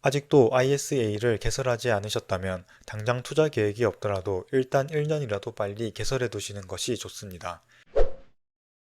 아직도 ISA를 개설하지 않으셨다면 당장 투자 계획이 없더라도 일단 1년이라도 빨리 개설해 두시는 것이 좋습니다.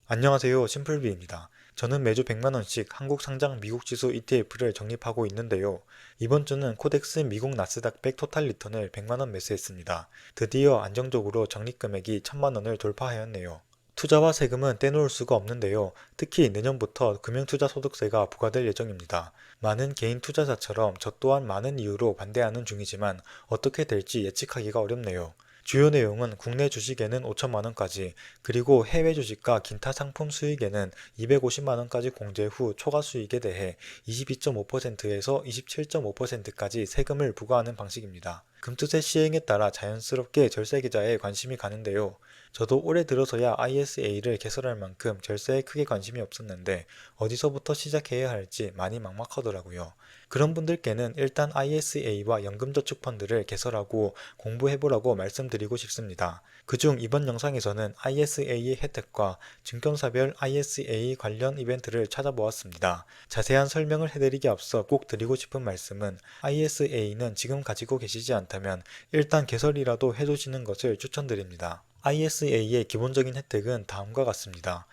안녕하세요. 심플비입니다. 저는 매주 100만원씩 한국 상장 미국 지수 ETF를 적립하고 있는데요. 이번 주는 코덱스 미국 나스닥 100 토탈 리턴을 100만원 매수했습니다. 드디어 안정적으로 적립 금액이 1000만원을 돌파하였네요. 투자와 세금은 떼놓을 수가 없는데요. 특히 내년부터 금융투자소득세가 부과될 예정입니다. 많은 개인 투자자처럼 저 또한 많은 이유로 반대하는 중이지만 어떻게 될지 예측하기가 어렵네요. 주요 내용은 국내 주식에는 5천만원까지, 그리고 해외 주식과 기타 상품 수익에는 250만원까지 공제 후 초과 수익에 대해 22.5%에서 27.5%까지 세금을 부과하는 방식입니다. 금투세 시행에 따라 자연스럽게 절세계좌에 관심이 가는데요. 저도 올해 들어서야 ISA를 개설할 만큼 절세에 크게 관심이 없었는데 어디서부터 시작해야 할지 많이 막막하더라고요. 그런 분들께는 일단 ISA와 연금저축펀드를 개설하고 공부해보라고 말씀드리고 싶습니다. 그중 이번 영상에서는 ISA의 혜택과 증권사별 ISA 관련 이벤트를 찾아보았습니다. 자세한 설명을 해드리기 앞서 꼭 드리고 싶은 말씀은 ISA는 지금 가지고 계시지 않다면 일단 개설이라도 해두시는 것을 추천드립니다. ISA의 기본적인 혜택은 다음과 같습니다.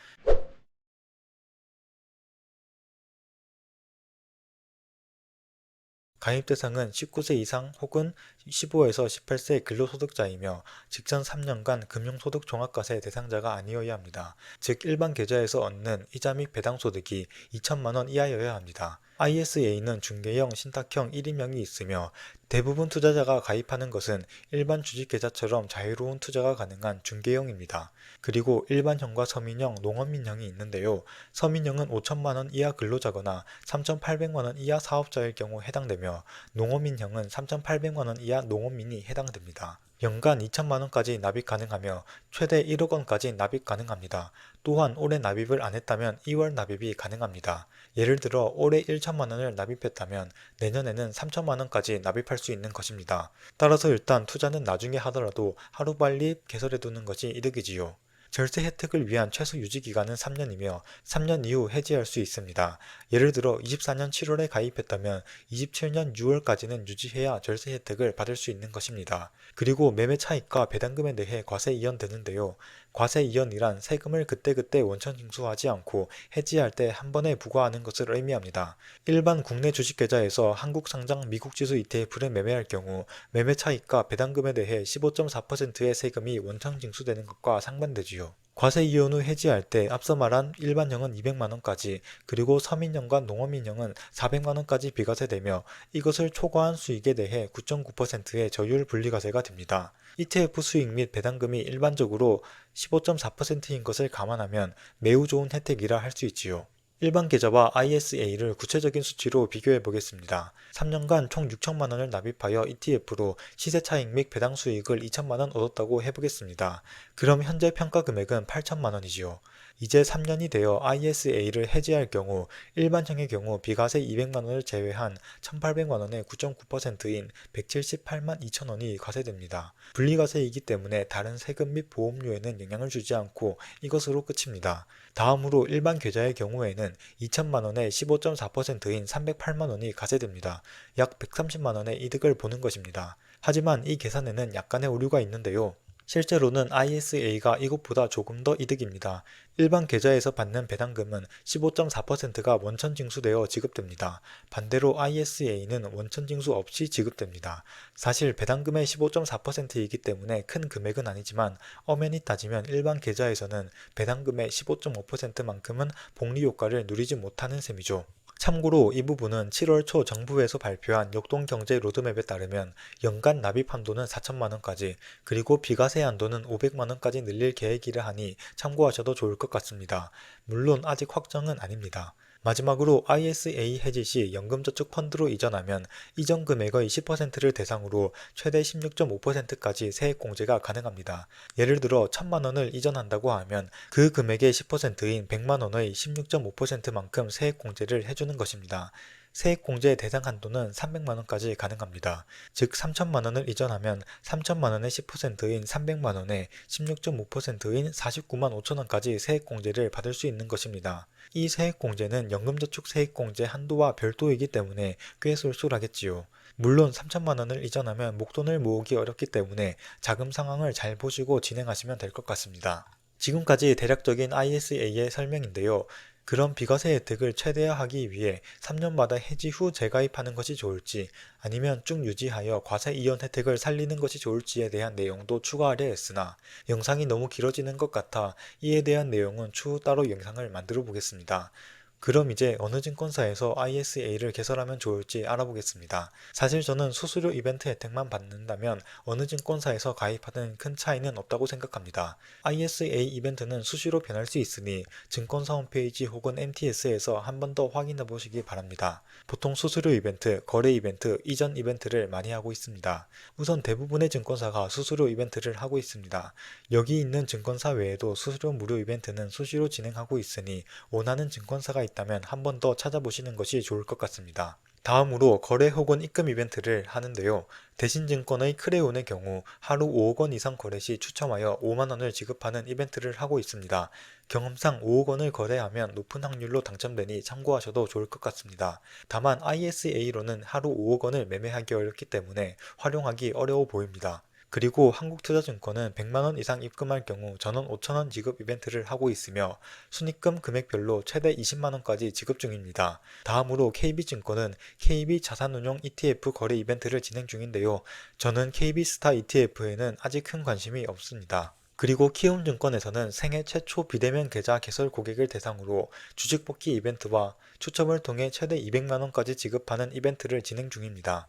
가입 대상은 19세 이상 혹은 15에서 18세 근로소득자이며 직전 3년간 금융소득 종합과세 대상자가 아니어야 합니다. 즉 일반 계좌에서 얻는 이자 및 배당소득이 2천만원 이하여야 합니다. ISA는 중개형, 신탁형 1인명이 있으며 대부분 투자자가 가입하는 것은 일반 주식계좌처럼 자유로운 투자가 가능한 중개형입니다. 그리고 일반형과 서민형, 농업민형이 있는데요. 서민형은 5천만원 이하 근로자거나 3,800만원 이하 사업자일 경우 해당되며 농업민형은 3,800만원 이하 농업민이 해당됩니다. 연간 2천만원까지 납입 가능하며 최대 1억원까지 납입 가능합니다. 또한 올해 납입을 안 했다면 2월 납입이 가능합니다. 예를 들어 올해 1천만원을 납입했다면 내년에는 3천만원까지 납입할 수 있는 것입니다. 따라서 일단 투자는 나중에 하더라도 하루빨리 개설해두는 것이 이득이지요. 절세 혜택을 위한 최소 유지 기간은 3년이며 3년 이후 해지할 수 있습니다. 예를 들어 24년 7월에 가입했다면 27년 6월까지는 유지해야 절세 혜택을 받을 수 있는 것입니다. 그리고 매매 차익과 배당금에 대해 과세 이연되는데요. 과세 이연이란 세금을 그때그때 원천 징수하지 않고 해지할 때 한 번에 부과하는 것을 의미합니다. 일반 국내 주식계좌에서 한국 상장 미국 지수 ETF를 매매할 경우 매매 차익과 배당금에 대해 15.4%의 세금이 원천 징수되는 것과 상반되지요. 과세 이혼 후 해지할 때 앞서 말한 일반형은 200만원까지, 그리고 서민형과 농업민형은 400만원까지 비과세되며 이것을 초과한 수익에 대해 9.9%의 저율 분리과세가 됩니다. ETF 수익 및 배당금이 일반적으로 15.4%인 것을 감안하면 매우 좋은 혜택이라 할 수 있지요. 일반 계좌와 ISA를 구체적인 수치로 비교해 보겠습니다. 3년간 총 6천만원을 납입하여 ETF로 시세 차익 및 배당 수익을 2천만원 얻었다고 해보겠습니다. 그럼 현재 평가 금액은 8천만원이지요. 이제 3년이 되어 ISA를 해지할 경우 일반형의 경우 비과세 200만원을 제외한 1,800만원의 9.9%인 178만 2천원이 과세됩니다. 분리과세이기 때문에 다른 세금 및 보험료에는 영향을 주지 않고 이것으로 끝입니다. 다음으로 일반 계좌의 경우에는 2천만원에 15.4%인 308만원이 과세됩니다. 약 130만원의 이득을 보는 것입니다. 하지만 이 계산에는 약간의 오류가 있는데요. 실제로는 ISA가 이것보다 조금 더 이득입니다. 일반 계좌에서 받는 배당금은 15.4%가 원천 징수되어 지급됩니다. 반대로 ISA는 원천 징수 없이 지급됩니다. 사실 배당금의 15.4%이기 때문에 큰 금액은 아니지만 엄연히 따지면 일반 계좌에서는 배당금의 15.5%만큼은 복리 효과를 누리지 못하는 셈이죠. 참고로 이 부분은 7월 초 정부에서 발표한 역동경제 로드맵에 따르면 연간 납입 한도는 4천만원까지, 그리고 비과세 한도는 500만원까지 늘릴 계획이라 하니 참고하셔도 좋을 것 같습니다. 물론 아직 확정은 아닙니다. 마지막으로 ISA 해지 시 연금저축펀드로 이전하면 이전 금액의 10%를 대상으로 최대 16.5%까지 세액공제가 가능합니다. 예를 들어 1,000만원을 이전한다고 하면 그 금액의 10%인 100만원의 16.5%만큼 세액공제를 해주는 것입니다. 세액공제 대상 한도는 300만원까지 가능합니다. 즉 3천만원을 이전하면 3천만원의 10%인 300만원에 16.5%인 49만 5천원까지 세액공제를 받을 수 있는 것입니다. 이 세액공제는 연금저축 세액공제 한도와 별도이기 때문에 꽤 쏠쏠하겠지요. 물론 3천만원을 이전하면 목돈을 모으기 어렵기 때문에 자금 상황을 잘 보시고 진행하시면 될 것 같습니다. 지금까지 대략적인 ISA의 설명인데요. 그런 비과세 혜택을 최대화하기 위해 3년마다 해지 후 재가입하는 것이 좋을지 아니면 쭉 유지하여 과세 이연 혜택을 살리는 것이 좋을지에 대한 내용도 추가하려 했으나 영상이 너무 길어지는 것 같아 이에 대한 내용은 추후 따로 영상을 만들어 보겠습니다. 그럼 이제 어느 증권사에서 ISA를 개설하면 좋을지 알아보겠습니다. 사실 저는 수수료 이벤트 혜택만 받는다면 어느 증권사에서 가입하든 큰 차이는 없다고 생각합니다. ISA 이벤트는 수시로 변할 수 있으니 증권사 홈페이지 혹은 MTS에서 한 번 더 확인해 보시기 바랍니다. 보통 수수료 이벤트, 거래 이벤트, 이전 이벤트를 많이 하고 있습니다. 우선 대부분의 증권사가 수수료 이벤트를 하고 있습니다. 여기 있는 증권사 외에도 수수료 무료 이벤트는 수시로 진행하고 있으니 원하는 증권사가 있다면 한 번 더 찾아보시는 것이 좋을 것 같습니다. 다음으로 거래 혹은 입금 이벤트를 하는데요. 대신증권의 크레온의 경우 하루 5억원 이상 거래 시 추첨하여 5만원을 지급하는 이벤트를 하고 있습니다. 경험상 5억원을 거래하면 높은 확률로 당첨되니 참고하셔도 좋을 것 같습니다. 다만 ISA로는 하루 5억원을 매매하기 어렵기 때문에 활용하기 어려워 보입니다. 그리고 한국투자증권은 100만원 이상 입금할 경우 전원 5천원 지급 이벤트를 하고 있으며 순입금 금액별로 최대 20만원까지 지급 중입니다. 다음으로 KB증권은 KB자산운용 ETF 거래 이벤트를 진행 중인데요. 저는 KB스타 ETF에는 아직 큰 관심이 없습니다. 그리고 키움증권에서는 생애 최초 비대면 계좌 개설 고객을 대상으로 주식 뽑기 이벤트와 추첨을 통해 최대 200만원까지 지급하는 이벤트를 진행 중입니다.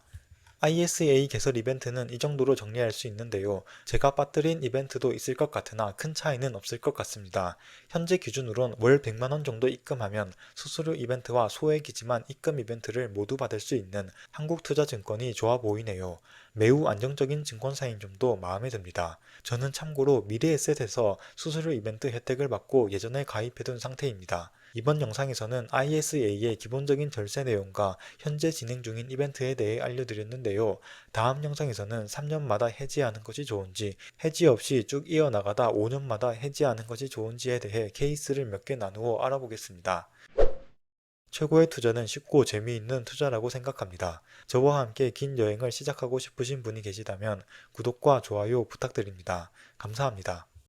ISA 개설 이벤트는 이 정도로 정리할 수 있는데요. 제가 빠뜨린 이벤트도 있을 것 같으나 큰 차이는 없을 것 같습니다. 현재 기준으론 월 100만원 정도 입금하면 수수료 이벤트와 소액이지만 입금 이벤트를 모두 받을 수 있는 한국투자증권이 좋아 보이네요. 매우 안정적인 증권사인 점도 마음에 듭니다. 저는 참고로 미래에셋에서 수수료 이벤트 혜택을 받고 예전에 가입해둔 상태입니다. 이번 영상에서는 ISA의 기본적인 절세 내용과 현재 진행 중인 이벤트에 대해 알려드렸는데요. 다음 영상에서는 3년마다 해지하는 것이 좋은지, 해지 없이 쭉 이어나가다 5년마다 해지하는 것이 좋은지에 대해 케이스를 몇 개 나누어 알아보겠습니다. 최고의 투자는 쉽고 재미있는 투자라고 생각합니다. 저와 함께 긴 여행을 시작하고 싶으신 분이 계시다면 구독과 좋아요 부탁드립니다. 감사합니다.